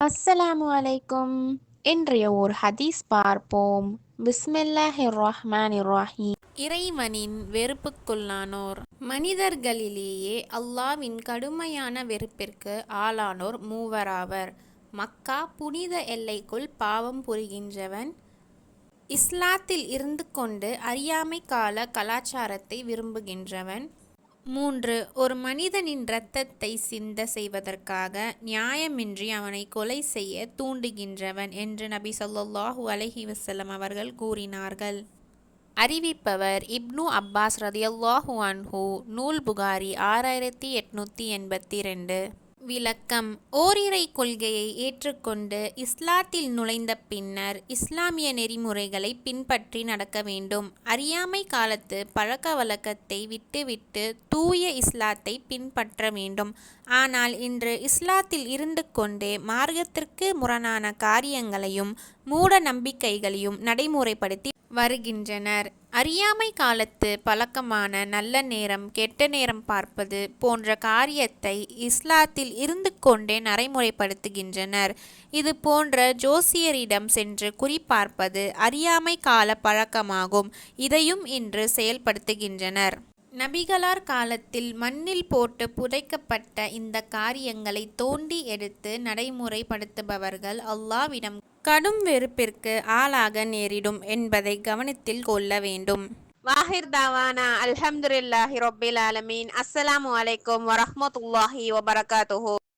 அஸ்ஸலாமு அலைக்கும். இன்றைய ஒரு ஹதீஸ் பார்ப்போம். பிஸ்மில்லாஹிர் ரஹ்மானிர் ரஹீம். இறைவனின் வெறுப்புக்குள்ளானோர். மனிதர்களிலேயே அல்லாவின் கடுமையான வெறுப்பிற்கு ஆளானோர் மூவராவர். மக்கா புனித எல்லைக்குள் பாவம் புரிகின்றவன், இஸ்லாத்தில் இருந்து கொண்டு அறியாமை கால கலாச்சாரத்தை விரும்புகின்றவன். 3. ஒரு மனிதனின் இரத்தத்தை சிந்த செய்வதற்காக நியாயமின்றி அவனை கொலை செய்ய தூண்டுகின்றவன் என்று நபி ஸல்லல்லாஹு அலைஹி வஸல்லம் அவர்கள் கூறினார்கள். அறிவிப்பவர் இப்னு அப்பாஸ் ரதியல்லாஹு அன்ஹு. நூல் புகாரி 6882. விளக்கம்: ஓரிரை கொள்கையை ஏற்றுக்கொண்டு இஸ்லாத்தில் நுழைந்த பின்னர் இஸ்லாமிய நெறிமுறைகளை பின்பற்றி நடக்க வேண்டும். அறியாமை காலத்து பழக்க வழக்கத்தை விட்டுவிட்டு தூய இஸ்லாத்தை பின்பற்ற வேண்டும். ஆனால் இன்று இஸ்லாத்தில் இருந்து கொண்டே மார்க்கத்திற்கு முரணான காரியங்களையும் மூட நம்பிக்கைகளையும் நடைமுறைப்படுத்தி வருகின்றனர். அறியாமை காலத்து பழக்கமான நல்ல நேரம் கெட்ட நேரம் பார்ப்பது போன்ற காரியத்தை இஸ்லாத்தில் இருந்து கொண்டே நடைமுறைப்படுத்துகின்றனர். இது போன்ற ஜோசியரிடம் சென்று குறிப்பார்ப்பது அறியாமை கால பழக்கமாகும். இதையும் இன்று செயல்படுத்துகின்றனர். நபிகளார் காலத்தில் மண்ணில் போட்டு புதைக்கப்பட்ட இந்த காரியங்களை தோண்டி எடுத்து நடைமுறைப்படுத்துபவர்கள் அல்லாஹ்விடம் கடும் வெறுப்பிற்கு ஆளாக நேரிடும் என்பதை கவனத்தில் கொள்ள வேண்டும். வாஹிர் தாவானா அல்ஹம்துலில்லாஹி ரொப்பில் ஆலமீன். அஸ்ஸலாமு அலைக்கும் வரஹ்மத்துல்லாஹி வபரகாத்துஹு.